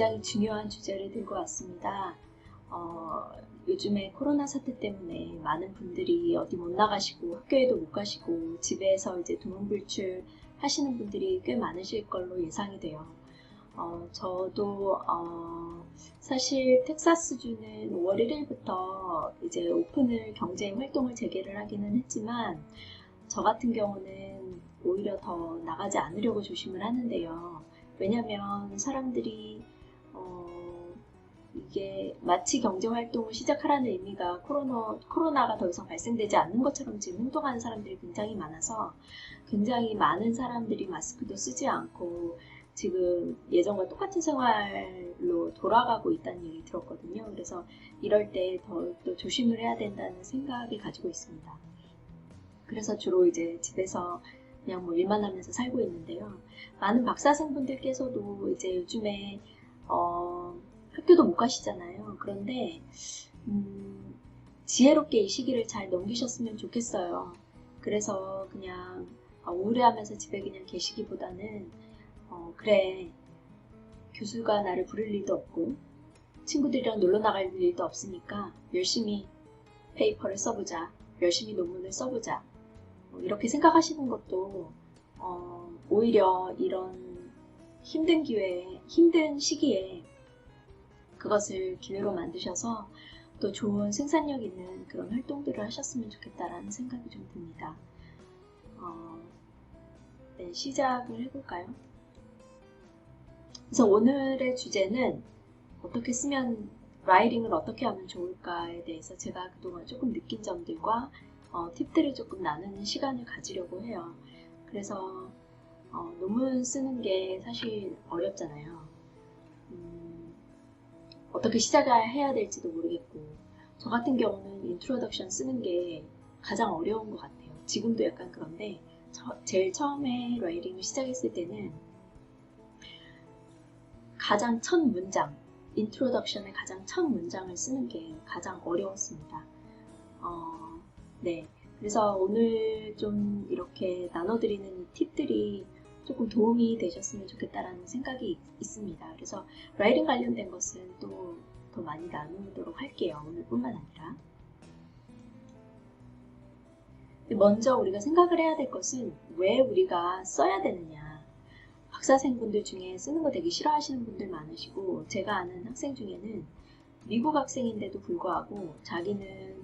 굉장히 중요한 주제를 들고 왔습니다. 요즘에 코로나 사태 때문에 많은 분들이 어디 못 나가시고 학교에도 못 가시고 집에서 이제 두문불출 하시는 분들이 꽤 많으실 걸로 예상이 돼요. 저도 사실 텍사스주는 5월 1일부터 이제 오픈을 경제 활동을 재개를 하기는 했지만 저 같은 경우는 오히려 더 나가지 않으려고 조심을 하는데요. 왜냐면 사람들이 이게 마치 경제활동을 시작하라는 의미가 코로나가 더 이상 발생되지 않는 것처럼 지금 행동하는 사람들이 굉장히 많아서 굉장히 많은 사람들이 마스크도 쓰지 않고 지금 예전과 똑같은 생활로 돌아가고 있다는 얘기 들었거든요. 그래서 이럴 때 더욱더 조심을 해야 된다는 생각을 가지고 있습니다. 그래서 주로 이제 집에서 그냥 뭐 일만 하면서 살고 있는데요. 많은 박사생분들께서도 이제 요즘에 학교도 못 가시잖아요. 그런데 지혜롭게 이 시기를 잘 넘기셨으면 좋겠어요. 그래서 그냥 우울해하면서 집에 그냥 계시기보다는 그래, 교수가 나를 부를 일도 없고 친구들이랑 놀러 나갈 일도 없으니까 열심히 페이퍼를 써보자, 열심히 논문을 써보자, 이렇게 생각하시는 것도 오히려 이런 힘든 기회에, 힘든 시기에 그것을 기회로 만드셔서 또 좋은 생산력 있는 그런 활동들을 하셨으면 좋겠다라는 생각이 좀 듭니다. 네, 시작을 해볼까요? 그래서 오늘의 주제는 어떻게 쓰면 라이팅을 어떻게 하면 좋을까에 대해서 제가 그동안 조금 느낀 점들과 팁들을 조금 나누는 시간을 가지려고 해요. 그래서 논문 쓰는 게 사실 어렵잖아요. 어떻게 시작해야 될지도 모르겠고 저 같은 경우는 인트로덕션 쓰는 게 가장 어려운 것 같아요. 지금도 약간 그런데 제일 처음에 라이팅을 시작했을 때는 가장 첫 문장, 인트로덕션의 가장 첫 문장을 쓰는 게 가장 어려웠습니다. 네, 그래서 오늘 좀 이렇게 나눠드리는 이 팁들이 조금 도움이 되셨으면 좋겠다라는 생각이 있습니다. 그래서 라이팅 관련된 것은 또 더 많이 나누도록 할게요. 오늘뿐만 아니라. 먼저 우리가 생각을 해야 될 것은 왜 우리가 써야 되느냐. 박사생분들 중에 쓰는 거 되게 싫어하시는 분들 많으시고 제가 아는 학생 중에는 미국 학생인데도 불구하고 자기는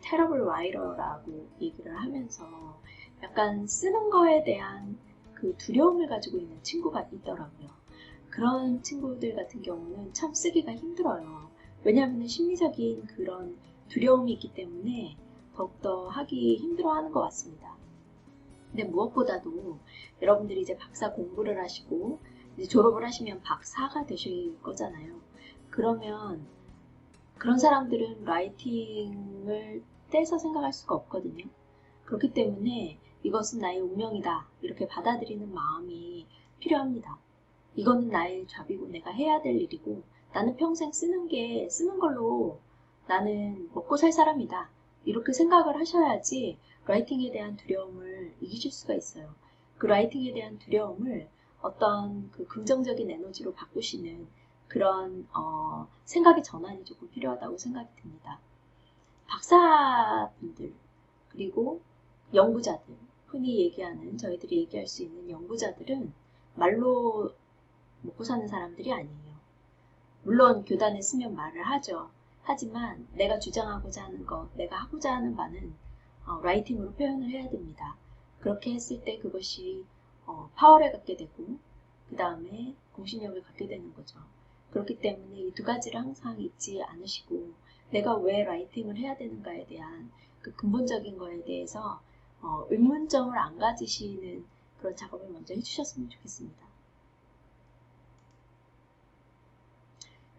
terrible writer라고 얘기를 하면서 약간 쓰는 거에 대한 그 두려움을 가지고 있는 친구가 있더라고요. 그런 친구들 같은 경우는 참 쓰기가 힘들어요. 왜냐하면 심리적인 그런 두려움이 있기 때문에 더욱더 하기 힘들어하는 것 같습니다. 근데 무엇보다도 여러분들이 이제 박사 공부를 하시고 이제 졸업을 하시면 박사가 되실 거잖아요. 그러면 그런 사람들은 라이팅을 떼서 생각할 수가 없거든요. 그렇기 때문에 이것은 나의 운명이다 이렇게 받아들이는 마음이 필요합니다. 이거는 나의 잡이고 내가 해야 될 일이고 나는 평생 쓰는 걸로 나는 먹고 살 사람이다 이렇게 생각을 하셔야지 라이팅에 대한 두려움을 이기실 수가 있어요. 그 라이팅에 대한 두려움을 어떤 그 긍정적인 에너지로 바꾸시는 그런 생각의 전환이 조금 필요하다고 생각이 듭니다. 박사분들 그리고 연구자들, 흔히 얘기하는 저희들이 얘기할 수 있는 연구자들은 말로 먹고 사는 사람들이 아니에요. 물론 교단에 쓰면 말을 하죠. 하지만 내가 주장하고자 하는 것, 내가 하고자 하는 바는 라이팅으로 표현을 해야 됩니다. 그렇게 했을 때 그것이 파워를 갖게 되고 그 다음에 공신력을 갖게 되는 거죠. 그렇기 때문에 이 두 가지를 항상 잊지 않으시고 내가 왜 라이팅을 해야 되는가에 대한 그 근본적인 거에 대해서 의문점을 안 가지시는 그런 작업을 먼저 해주셨으면 좋겠습니다.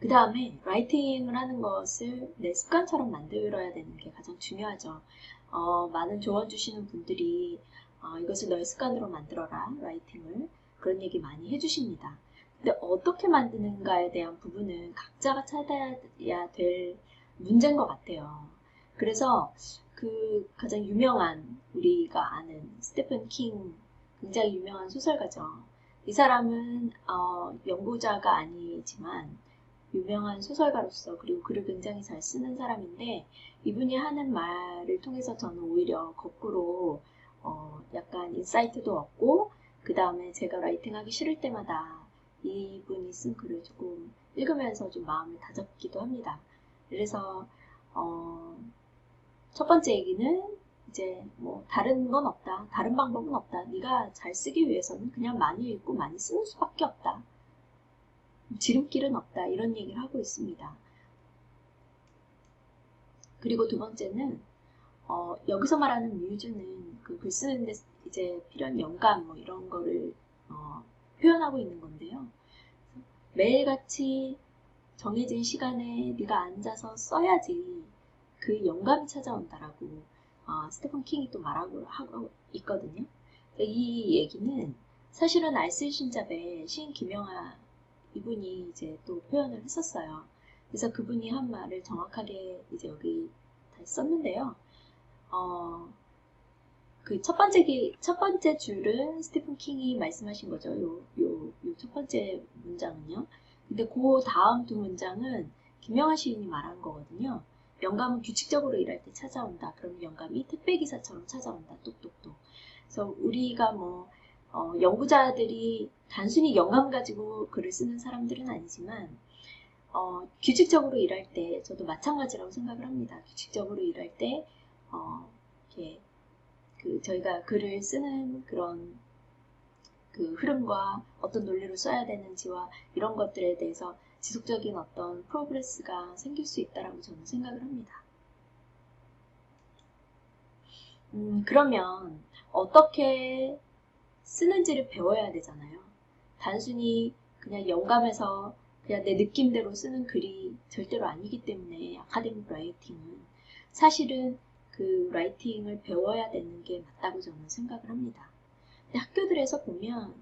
그 다음에 라이팅을 하는 것을 내 습관처럼 만들어야 되는 게 가장 중요하죠. 많은 조언 주시는 분들이 이것을 너의 습관으로 만들어라, 라이팅을. 그런 얘기 많이 해주십니다. 근데 어떻게 만드는가에 대한 부분은 각자가 찾아야 될 문제인 것 같아요. 그래서 그 가장 유명한 우리가 아는 스테픈 킹, 굉장히 유명한 소설가죠. 이 사람은 연구자가 아니지만 유명한 소설가로서 그리고 글을 굉장히 잘 쓰는 사람인데 이분이 하는 말을 통해서 저는 오히려 거꾸로 약간 인사이트도 얻고 그 다음에 제가 라이팅하기 싫을 때마다 이분이 쓴 글을 조금 읽으면서 좀 마음을 다잡기도 합니다. 그래서 첫 번째 얘기는 이제 뭐 다른 건 없다. 다른 방법은 없다. 네가 잘 쓰기 위해서는 그냥 많이 읽고 많이 쓰는 수밖에 없다. 지름길은 없다. 이런 얘기를 하고 있습니다. 그리고 두 번째는 여기서 말하는 뮤즈는 그 글 쓰는데 이제 필요한 영감 뭐 이런 거를 표현하고 있는 건데요. 매일같이 정해진 시간에 네가 앉아서 써야지 그 영감이 찾아온다라고 스테픈 킹이 또 말하고 하고 있거든요. 이 얘기는 사실은 알쓸 신잡의 시인 김영하 이분이 이제 또 표현을 했었어요. 그래서 그분이 한 말을 정확하게 이제 여기 다시 썼는데요. 그 첫 번째 줄은 스티븐 킹이 말씀하신 거죠. 요 첫 번째 문장은요. 근데 그 다음 두 문장은 김영하 시인이 말한 거거든요. 영감은 규칙적으로 일할 때 찾아온다. 그럼 영감이 택배기사처럼 찾아온다. 똑똑똑. 그래서 우리가 뭐 연구자들이 단순히 영감 가지고 글을 쓰는 사람들은 아니지만 규칙적으로 일할 때 저도 마찬가지라고 생각을 합니다. 규칙적으로 일할 때 이렇게 저희가 글을 쓰는 그런 그 흐름과 어떤 논리로 써야 되는지와 이런 것들에 대해서 지속적인 어떤 프로그레스가 생길 수 있다라고 저는 생각을 합니다. 그러면 어떻게 쓰는지를 배워야 되잖아요. 단순히 그냥 영감에서 그냥 내 느낌대로 쓰는 글이 절대로 아니기 때문에 아카데믹 라이팅은 사실은 그 라이팅을 배워야 되는 게 맞다고 저는 생각을 합니다. 근데 학교들에서 보면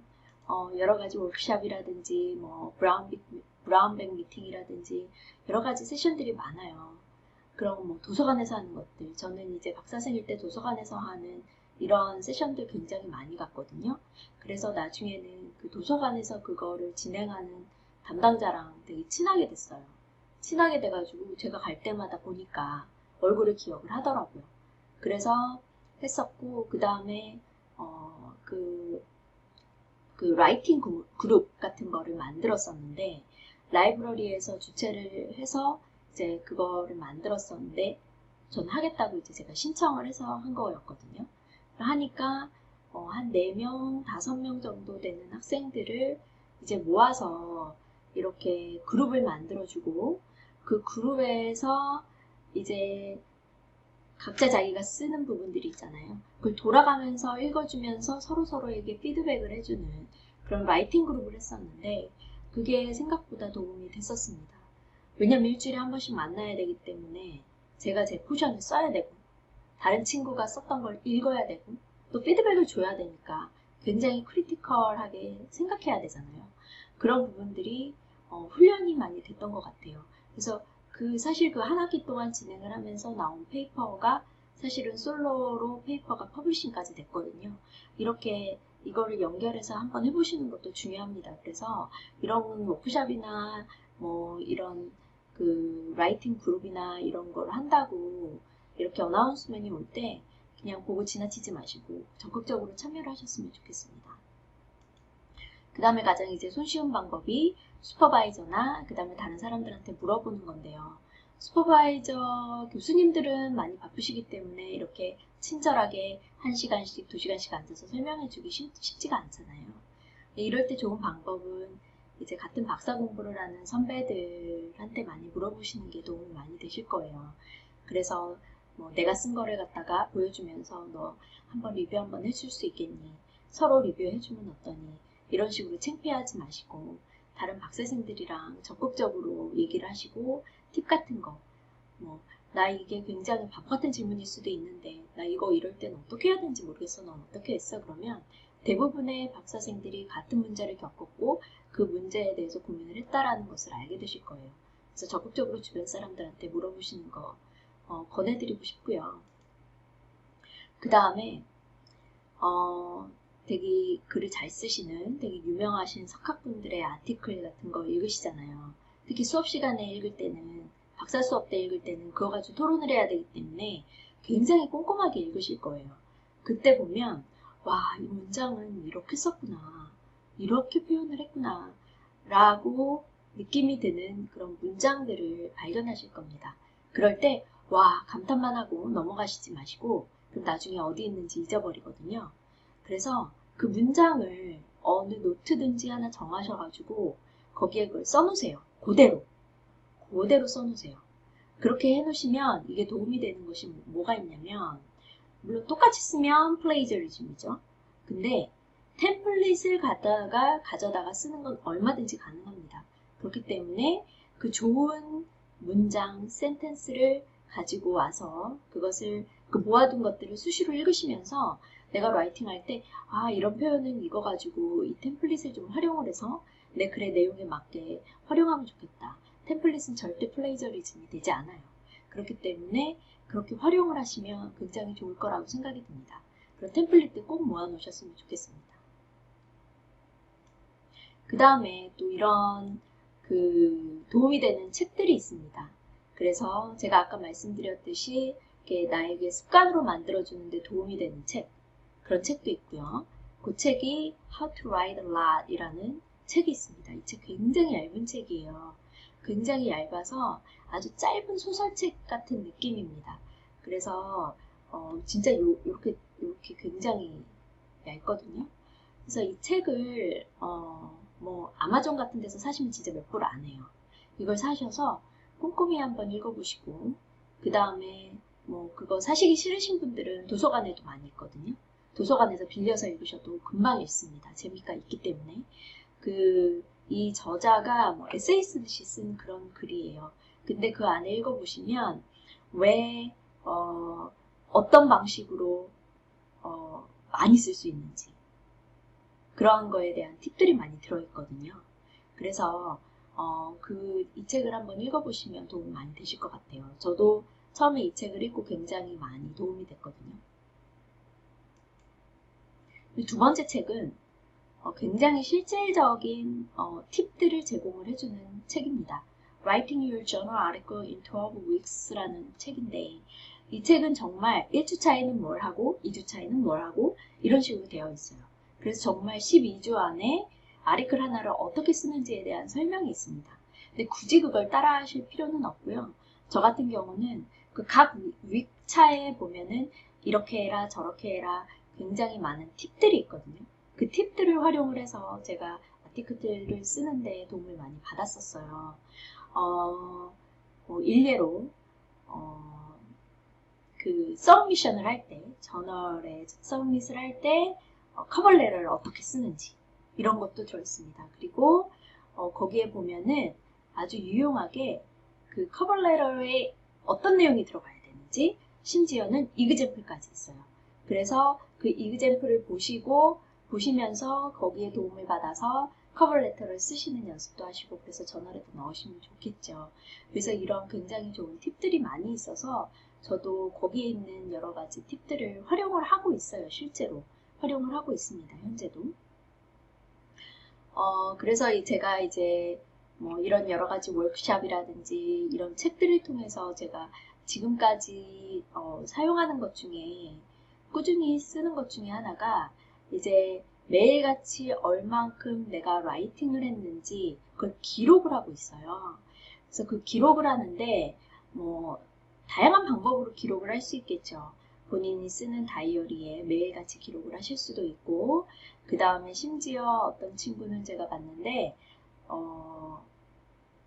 여러 가지 워크샵이라든지 뭐 브라운백 미팅이라든지 여러 가지 세션들이 많아요. 그럼 뭐 도서관에서 하는 것들, 저는 이제 박사생일 때 도서관에서 하는 이런 세션들 굉장히 많이 갔거든요. 그래서 나중에는 그 도서관에서 그거를 진행하는 담당자랑 되게 친하게 됐어요. 친하게 돼가지고 제가 갈 때마다 보니까 얼굴을 기억을 하더라고요. 그래서 했었고, 그 다음에 그 라이팅 그룹 같은 거를 만들었었는데 라이브러리에서 주최를 해서 이제 그거를 만들었었는데 전 하겠다고 이제 제가 신청을 해서 한 거였거든요. 하니까 한 4명, 5명 정도 되는 학생들을 이제 모아서 이렇게 그룹을 만들어주고 그 그룹에서 이제 각자 자기가 쓰는 부분들이 있잖아요. 그걸 돌아가면서 읽어주면서 서로서로에게 피드백을 해주는 그런 라이팅 그룹을 했었는데 그게 생각보다 도움이 됐었습니다. 왜냐면 일주일에 한 번씩 만나야 되기 때문에 제가 제 포션을 써야 되고 다른 친구가 썼던 걸 읽어야 되고 또 피드백을 줘야 되니까 굉장히 크리티컬하게 생각해야 되잖아요. 그런 부분들이 훈련이 많이 됐던 것 같아요. 그래서 사실 그 한 학기 동안 진행을 하면서 나온 페이퍼가 사실은 솔로로 페이퍼가 퍼블리싱까지 됐거든요. 이렇게 이거를 연결해서 한번 해보시는 것도 중요합니다. 그래서 이런 워크샵이나 뭐 이런 그 라이팅 그룹이나 이런 걸 한다고 이렇게 어나운스맨이 올 때 그냥 보고 지나치지 마시고 적극적으로 참여를 하셨으면 좋겠습니다. 그 다음에 가장 이제 손쉬운 방법이 슈퍼바이저나 그 다음에 다른 사람들한테 물어보는 건데요. 슈퍼바이저 교수님들은 많이 바쁘시기 때문에 이렇게 친절하게 1시간씩, 2시간씩 앉아서 설명해주기 쉽지가 않잖아요. 이럴 때 좋은 방법은 이제 같은 박사 공부를 하는 선배들한테 많이 물어보시는 게 도움이 많이 되실 거예요. 그래서 뭐 내가 쓴 거를 갖다가 보여주면서 너 한번 리뷰 한번 해줄 수 있겠니? 서로 리뷰해주면 어떠니? 이런 식으로 창피하지 마시고 다른 박사생들이랑 적극적으로 얘기를 하시고 팁 같은 거 나 이게 굉장히 밥 같은 질문일 수도 있는데 나 이거 이럴 땐 어떻게 해야 되는지 모르겠어. 넌 어떻게 했어? 그러면 대부분의 박사생들이 같은 문제를 겪었고 그 문제에 대해서 고민을 했다라는 것을 알게 되실 거예요. 그래서 적극적으로 주변 사람들한테 물어보시는 거 권해드리고 싶고요. 그 다음에 되게 글을 잘 쓰시는 되게 유명하신 석학분들의 아티클 같은 거 읽으시잖아요. 특히 수업 시간에 읽을 때는, 박사 수업 때 읽을 때는 그거 가지고 토론을 해야 되기 때문에 굉장히 꼼꼼하게 읽으실 거예요. 그때 보면 와, 이 문장은 이렇게 썼구나, 이렇게 표현을 했구나 라고 느낌이 드는 그런 문장들을 발견하실 겁니다. 그럴 때 와, 감탄만 하고 넘어가시지 마시고 그럼 나중에 어디 있는지 잊어버리거든요. 그래서 그 문장을 어느 노트든지 하나 정하셔가지고 거기에 그걸 써놓으세요. 그대로 써놓으세요. 그렇게 해놓으시면 이게 도움이 되는 것이 뭐가 있냐면, 물론 똑같이 쓰면 플레이저리즘이죠. 근데 템플릿을 가져다가 쓰는 건 얼마든지 가능합니다. 그렇기 때문에 그 좋은 문장, 센텐스를 가지고 와서 그것을 그 모아둔 것들을 수시로 읽으시면서 내가 라이팅할 때 아, 이런 표현은 이거 가지고 이 템플릿을 좀 활용을 해서 내 글의 내용에 맞게 활용하면 좋겠다. 템플릿은 절대 플레이저리즘이 되지 않아요. 그렇기 때문에 그렇게 활용을 하시면 굉장히 좋을 거라고 생각이 듭니다. 그런 템플릿들 꼭 모아 놓으셨으면 좋겠습니다. 그 다음에 또 이런 그 도움이 되는 책들이 있습니다. 그래서 제가 아까 말씀드렸듯이 나에게 습관으로 만들어주는데 도움이 되는 책, 그런 책도 있고요. 그 책이 How to Write a Lot 이라는 책이 있습니다. 이 책 굉장히 얇은 책이에요. 굉장히 얇아서 아주 짧은 소설책 같은 느낌입니다. 그래서 진짜 이렇게 굉장히 얇거든요. 그래서 이 책을 뭐 아마존 같은 데서 사시면 진짜 몇 불 안 해요. 이걸 사셔서 꼼꼼히 한번 읽어보시고 그 다음에 뭐 그거 사시기 싫으신 분들은 도서관에도 많이 있거든요. 도서관에서 빌려서 읽으셔도 금방 읽습니다. 재미가 있기 때문에. 이 저자가 뭐 에세이 쓰듯이 쓴 그런 글이에요. 근데 그 안에 읽어보시면 왜 어떤 방식으로 많이 쓸 수 있는지 그런 거에 대한 팁들이 많이 들어있거든요. 그래서 이 책을 한번 읽어보시면 도움이 많이 되실 것 같아요. 저도 처음에 이 책을 읽고 굉장히 많이 도움이 됐거든요. 두 번째 책은 굉장히 실질적인 팁들을 제공을 해주는 책입니다. Writing Your Journal Article in 12 Weeks라는 책인데 이 책은 정말 1주차에는 뭘 하고 2주차에는 뭘 하고 이런 식으로 되어 있어요. 그래서 정말 12주 안에 아리클 하나를 어떻게 쓰는지에 대한 설명이 있습니다. 근데 굳이 그걸 따라 하실 필요는 없고요. 저 같은 경우는 그 각 윅차에 보면은 이렇게 해라 저렇게 해라 굉장히 많은 팁들이 있거든요. 그 팁들을 활용을 해서 제가 아티클들을 쓰는데 도움을 많이 받았었어요. 일례로 그 서브미션을 할 때, 저널에 서브밋을 할 때 커버레터를 어떻게 쓰는지 이런 것도 들어있습니다. 그리고 거기에 보면은 아주 유용하게 그 커버레터에 어떤 내용이 들어가야 되는지 심지어는 이그젠플까지 있어요. 그래서 그 이그젠플을 보시면서 거기에 도움을 받아서 커버레터를 쓰시는 연습도 하시고 그래서 저널에도 넣으시면 좋겠죠. 그래서 이런 굉장히 좋은 팁들이 많이 있어서 저도 거기에 있는 여러 가지 팁들을 활용을 하고 있어요. 실제로 활용을 하고 있습니다. 현재도. 그래서 제가 이제 뭐 이런 여러 가지 워크샵이라든지 이런 책들을 통해서 제가 지금까지 사용하는 것 중에 꾸준히 쓰는 것 중에 하나가 이제 매일같이 얼만큼 내가 라이팅을 했는지 그걸 기록을 하고 있어요. 그래서 그 기록을 하는데 뭐 다양한 방법으로 기록을 할 수 있겠죠. 본인이 쓰는 다이어리에 매일같이 기록을 하실 수도 있고 그 다음에 심지어 어떤 친구는 제가 봤는데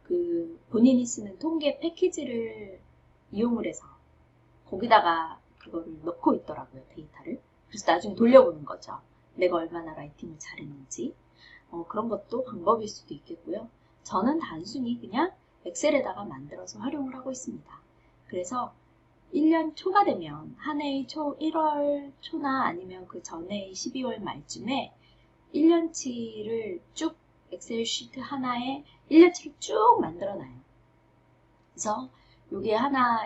그 본인이 쓰는 통계 패키지를 이용을 해서 거기다가 그거를 넣고 있더라고요. 데이터를. 그래서 나중에 돌려보는 거죠. 내가 얼마나 라이팅을 잘했는지. 그런 것도 방법일 수도 있겠고요. 저는 단순히 그냥 엑셀에다가 만들어서 활용을 하고 있습니다. 그래서 1년 초가 되면 한 해의 1월 초나 아니면 그 전해의 12월 말쯤에 1년치를 쭉 엑셀 시트 하나에 1년치를 쭉 만들어놔요. 그래서 요게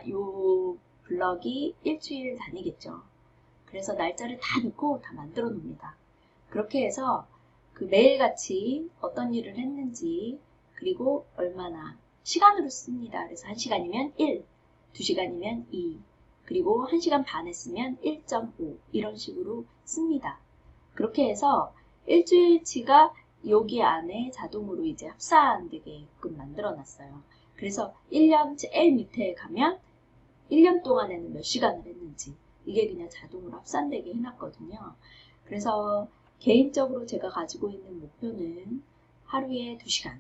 요 블럭이 일주일 다니겠죠. 그래서 날짜를 다 넣고 다 만들어 놓습니다. 그렇게 해서 그 매일같이 어떤 일을 했는지 그리고 얼마나 시간으로 씁니다. 그래서 1시간이면 1, 2시간이면 2, 그리고 1시간 반 했으면 1.5 이런 식으로 씁니다. 그렇게 해서 일주일치가 여기 안에 자동으로 이제 합산되게끔 만들어 놨어요. 그래서 1년 제일 밑에 가면 1년 동안에는 몇 시간을 했는지 이게 그냥 자동으로 합산되게 해놨거든요. 그래서 개인적으로 제가 가지고 있는 목표는 하루에 2시간,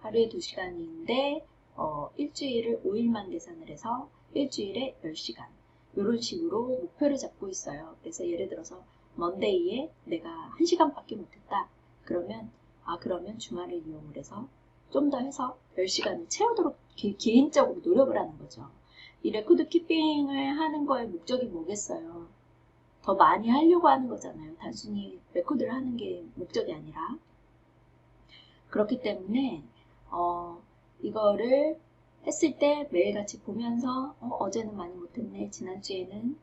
하루에 2시간인데 일주일을 5일만 계산을 해서 일주일에 10시간 이런 식으로 목표를 잡고 있어요. 그래서 예를 들어서 먼데이에 내가 1시간밖에 못했다. 그러면 그러면 주말을 이용을 해서 좀 더 해서 10시간을 채우도록 개인적으로 노력을 하는 거죠. 이 레코드 키핑을 하는 거의 목적이 뭐겠어요? 더 많이 하려고 하는 거잖아요. 단순히 레코드를 하는 게 목적이 아니라. 그렇기 때문에 이거를 했을 때 매일같이 보면서 어제는 많이 못했네, 지난주에는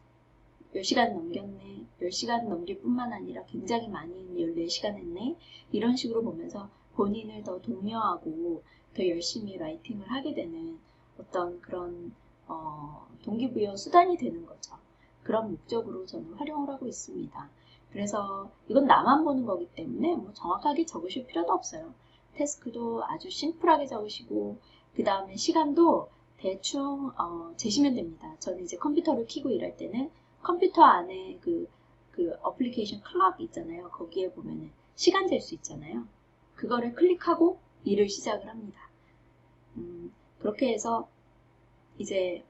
10시간 넘겼네, 10시간 넘길 뿐만 아니라 굉장히 많이 14시간 했네, 이런 식으로 보면서 본인을 더 독려하고 더 열심히 라이팅을 하게 되는 어떤 그런 동기부여 수단이 되는 거죠. 그런 목적으로 저는 활용을 하고 있습니다. 그래서 이건 나만 보는 거기 때문에 뭐 정확하게 적으실 필요도 없어요. 태스크도 아주 심플하게 적으시고 그 다음에 시간도 대충 재시면 됩니다. 저는 이제 컴퓨터를 켜고 일할 때는 컴퓨터 안에 그 어플리케이션 클락 있잖아요. 거기에 보면은 시간 잴 수 있잖아요. 그거를 클릭하고 일을 시작을 합니다. 그렇게 해서 이제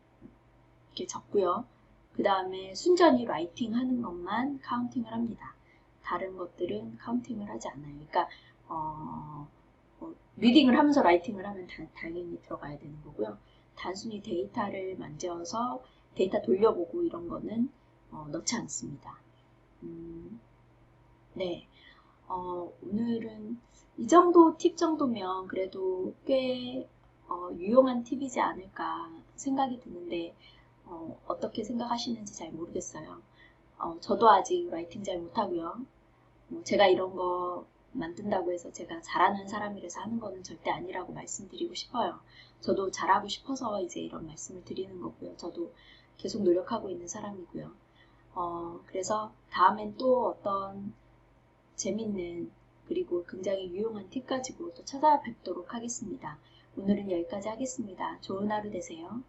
이렇게 적고요. 그 다음에 순전히 라이팅 하는 것만 카운팅을 합니다. 다른 것들은 카운팅을 하지 않아요. 그러니까 리딩을 하면서 라이팅을 하면 당연히 들어가야 되는 거고요. 단순히 데이터를 만져서 데이터 돌려보고 이런 거는 넣지 않습니다. 네, 오늘은 이 정도 팁 정도면 그래도 꽤 유용한 팁이지 않을까 생각이 드는데 어떻게 생각하시는지 잘 모르겠어요. 저도 아직 라이팅 잘 못하고요. 제가 이런 거 만든다고 해서 제가 잘하는 사람이라서 하는 거는 절대 아니라고 말씀드리고 싶어요. 저도 잘하고 싶어서 이제 이런 말씀을 드리는 거고요. 저도 계속 노력하고 있는 사람이고요. 그래서 다음엔 또 어떤 재밌는 그리고 굉장히 유용한 팁 가지고 또 찾아뵙도록 하겠습니다. 오늘은 여기까지 하겠습니다. 좋은 하루 되세요.